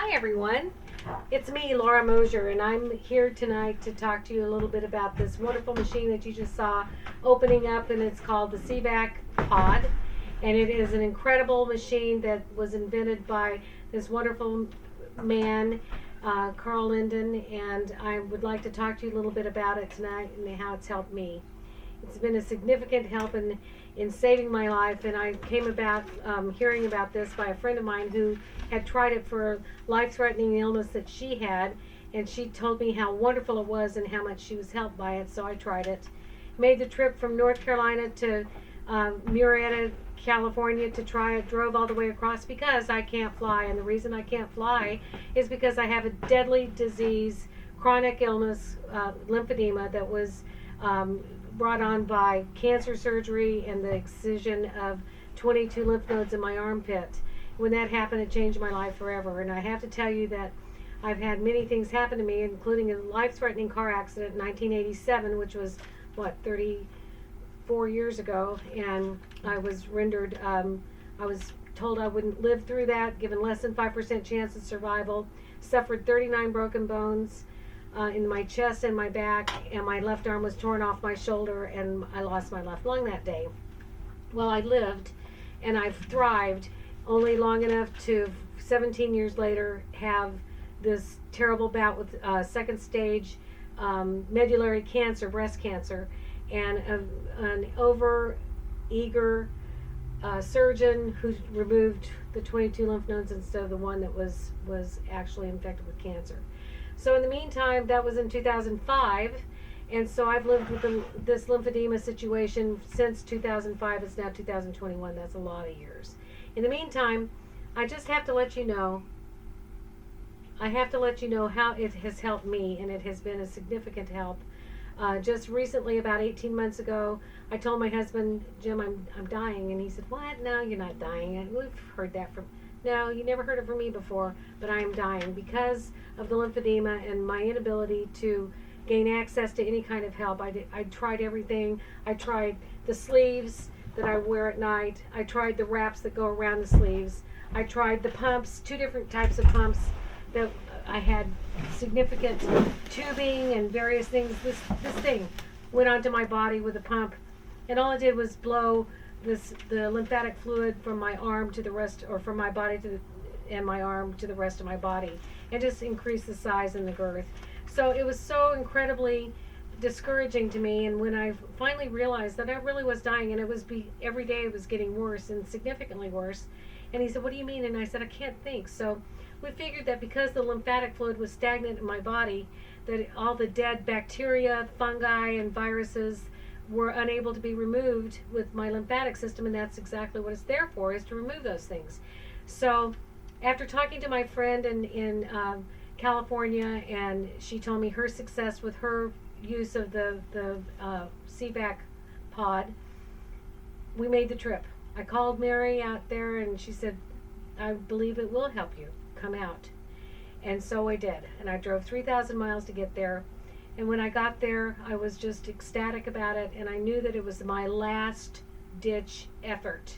Hi everyone, it's me, Laura Mosier, and I'm here tonight to talk to you a little bit about this wonderful machine that you just saw opening up, and it's called the CVAC pod. And it is an incredible machine that was invented by this wonderful man, Carl Linden, and I would like to talk to you a little bit about it tonight and how it's helped me. It's been a significant help in saving my life, and I came about hearing about this by a friend of mine who had tried it for a life-threatening illness that she had, and she told me how wonderful it was and how much she was helped by it, so I tried it. Made the trip from North Carolina to Murrieta, California to try it, drove all the way across because I can't fly, and the reason I can't fly is because I have a deadly disease, chronic illness, lymphedema, that was brought on by cancer surgery and the excision of 22 lymph nodes in my armpit. When that happened, it changed my life forever. And I have to tell you that I've had many things happen to me, including a life-threatening car accident in 1987, which was, 34 years ago. And I was rendered, I was told I wouldn't live through that, given less than 5% chance of survival, suffered 39 broken bones in my chest and my back, and my left arm was torn off my shoulder, and I lost my left lung that day. Well, I lived, and I've thrived only long enough to, 17 years later, have this terrible bout with second stage medullary cancer, breast cancer, and an over-eager surgeon who removed the 22 lymph nodes instead of the one that was actually infected with cancer. So in the meantime, that was in 2005, and so I've lived with this lymphedema situation since 2005. It's now 2021. That's a lot of years. In the meantime, I just have to let you know, how it has helped me, and it has been a significant help. Just recently, about 18 months ago, I told my husband, Jim, I'm dying, and he said, "What? No, you're not dying." And we've heard that from... No, you never heard it from me before, but I am dying because of the lymphedema and my inability to gain access to any kind of help. I tried everything. I tried the sleeves that I wear at night. I tried the wraps that go around the sleeves. I tried the pumps, 2 different types of pumps that I had significant tubing and various things. This thing went onto my body with a pump, and all it did was blow the lymphatic fluid from my arm to the rest, or from my body and my arm to the rest of my body, and just increase the size and the girth. So it was so incredibly discouraging to me, and when I finally realized that I really was dying, and every day it was getting worse and significantly worse. And he said, "What do you mean?" And I said, "I can't think." So we figured that because the lymphatic fluid was stagnant in my body, that all the dead bacteria, fungi, and viruses were unable to be removed with my lymphatic system, and that's exactly what it's there for, is to remove those things. So after talking to my friend in California, and she told me her success with her use of the CVAC pod, we made the trip. I called Mary out there, and she said, "I believe it will help you. Come out." And so I did, and I drove 3,000 miles to get there. And when I got there, I was just ecstatic about it, and I knew that it was my last ditch effort.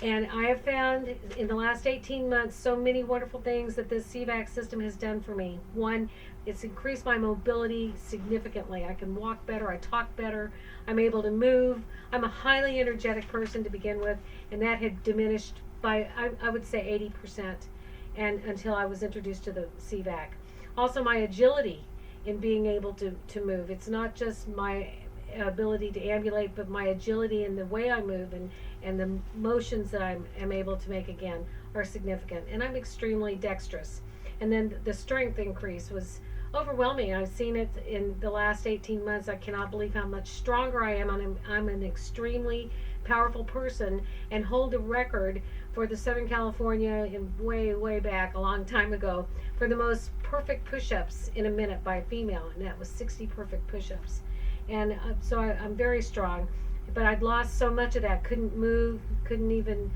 And I have found in the last 18 months so many wonderful things that this CVAC system has done for me. One, it's increased my mobility significantly. I can walk better, I talk better, I'm able to move. I'm a highly energetic person to begin with, and that had diminished by, I would say, 80%, and until I was introduced to the CVAC. Also, my agility in being able to move. It's not just my ability to ambulate, but my agility in the way I move and the motions that I am able to make again are significant. And I'm extremely dexterous. And then the strength increase was overwhelming. I've seen it in the last 18 months. I cannot believe how much stronger I am. I'm an extremely powerful person, and hold the record for the Southern California way back a long time ago for the most perfect push-ups in a minute by a female, and that was 60 perfect push-ups. And so I'm very strong, but I'd lost so much of that. Couldn't move, couldn't even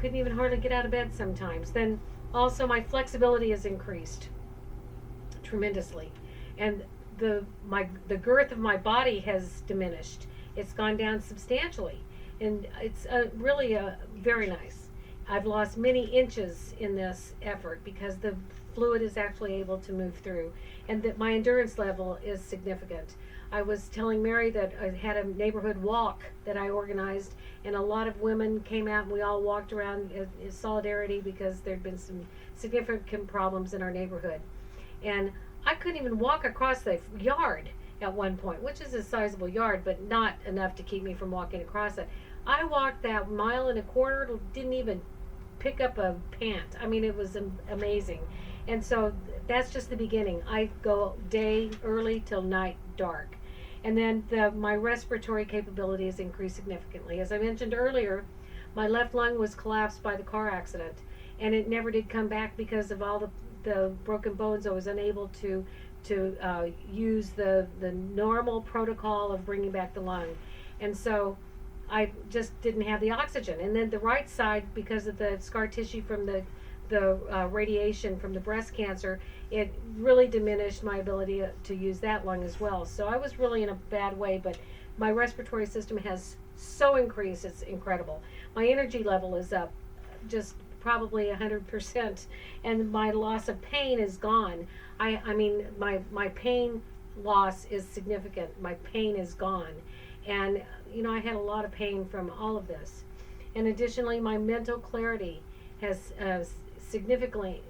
hardly get out of bed sometimes. Then also my flexibility has increased tremendously, and the girth of my body has diminished. It's gone down substantially, and it's really very nice. I've lost many inches in this effort because the fluid is actually able to move through, and that my endurance level is significant. I was telling Mary that I had a neighborhood walk that I organized, and a lot of women came out and we all walked around in solidarity because there'd been some significant problems in our neighborhood. And I couldn't even walk across the yard at one point, which is a sizable yard, but not enough to keep me from walking across it. I walked that mile and a quarter, didn't even pick up a pant. I mean, it was amazing. And so that's just the beginning. I go day early till night dark. And then my respiratory capabilities increase significantly. As I mentioned earlier, my left lung was collapsed by the car accident, and it never did come back because of all the broken bones. I was unable to use the normal protocol of bringing back the lung. And so I just didn't have the oxygen. And then the right side, because of the scar tissue from the radiation from the breast cancer, it really diminished my ability to use that lung as well. So I was really in a bad way, but my respiratory system has so increased, it's incredible. My energy level is up just probably 100%, and my loss of pain is gone. I mean, my pain loss is significant. My pain is gone. And, I had a lot of pain from all of this. And additionally, my mental clarity has significantly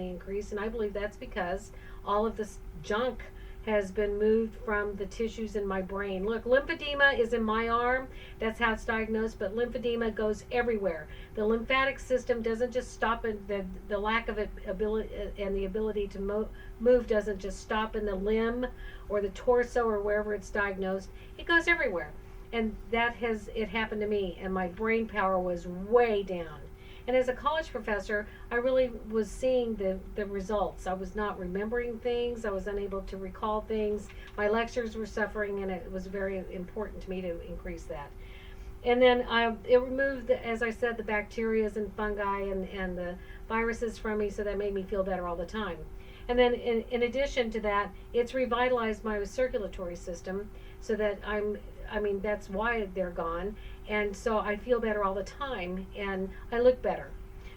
increased, and I believe that's because all of this junk has been moved from the tissues in my brain. Look, lymphedema is in my arm. That's how it's diagnosed, but lymphedema goes everywhere. The lymphatic system doesn't just stop in the lack of ability, and the ability to move doesn't just stop in the limb or the torso or wherever it's diagnosed. It goes everywhere. And it happened to me, and my brain power was way down. And as a college professor, I really was seeing the results. I was not remembering things. I was unable to recall things. My lectures were suffering, and it was very important to me to increase that. And then it removed, as I said, the bacteria and fungi and the viruses from me, so that made me feel better all the time. And then in addition to that, it's revitalized my circulatory system so that that's why they're gone. And so I feel better all the time, and I look better.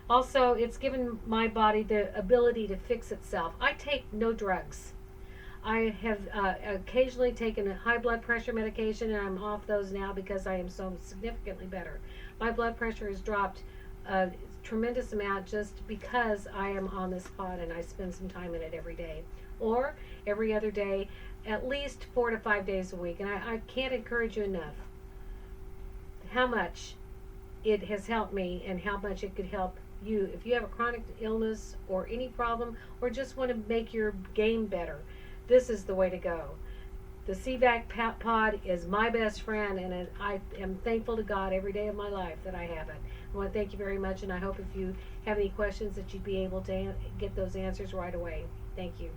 Also, it's given my body the ability to fix itself. I take no drugs. I have occasionally taken a high blood pressure medication, and I'm off those now because I am so significantly better. My blood pressure has dropped a tremendous amount just because I am on this pod and I spend some time in it every day, or every other day, at least 4 to 5 days a week. And I can't encourage you enough how much it has helped me and how much it could help you. If you have a chronic illness or any problem, or just want to make your game better, this is the way to go. The CVAC pod is my best friend, and I am thankful to God every day of my life that I have it. I want to thank you very much, and I hope if you have any questions that you'd be able to get those answers right away. Thank you.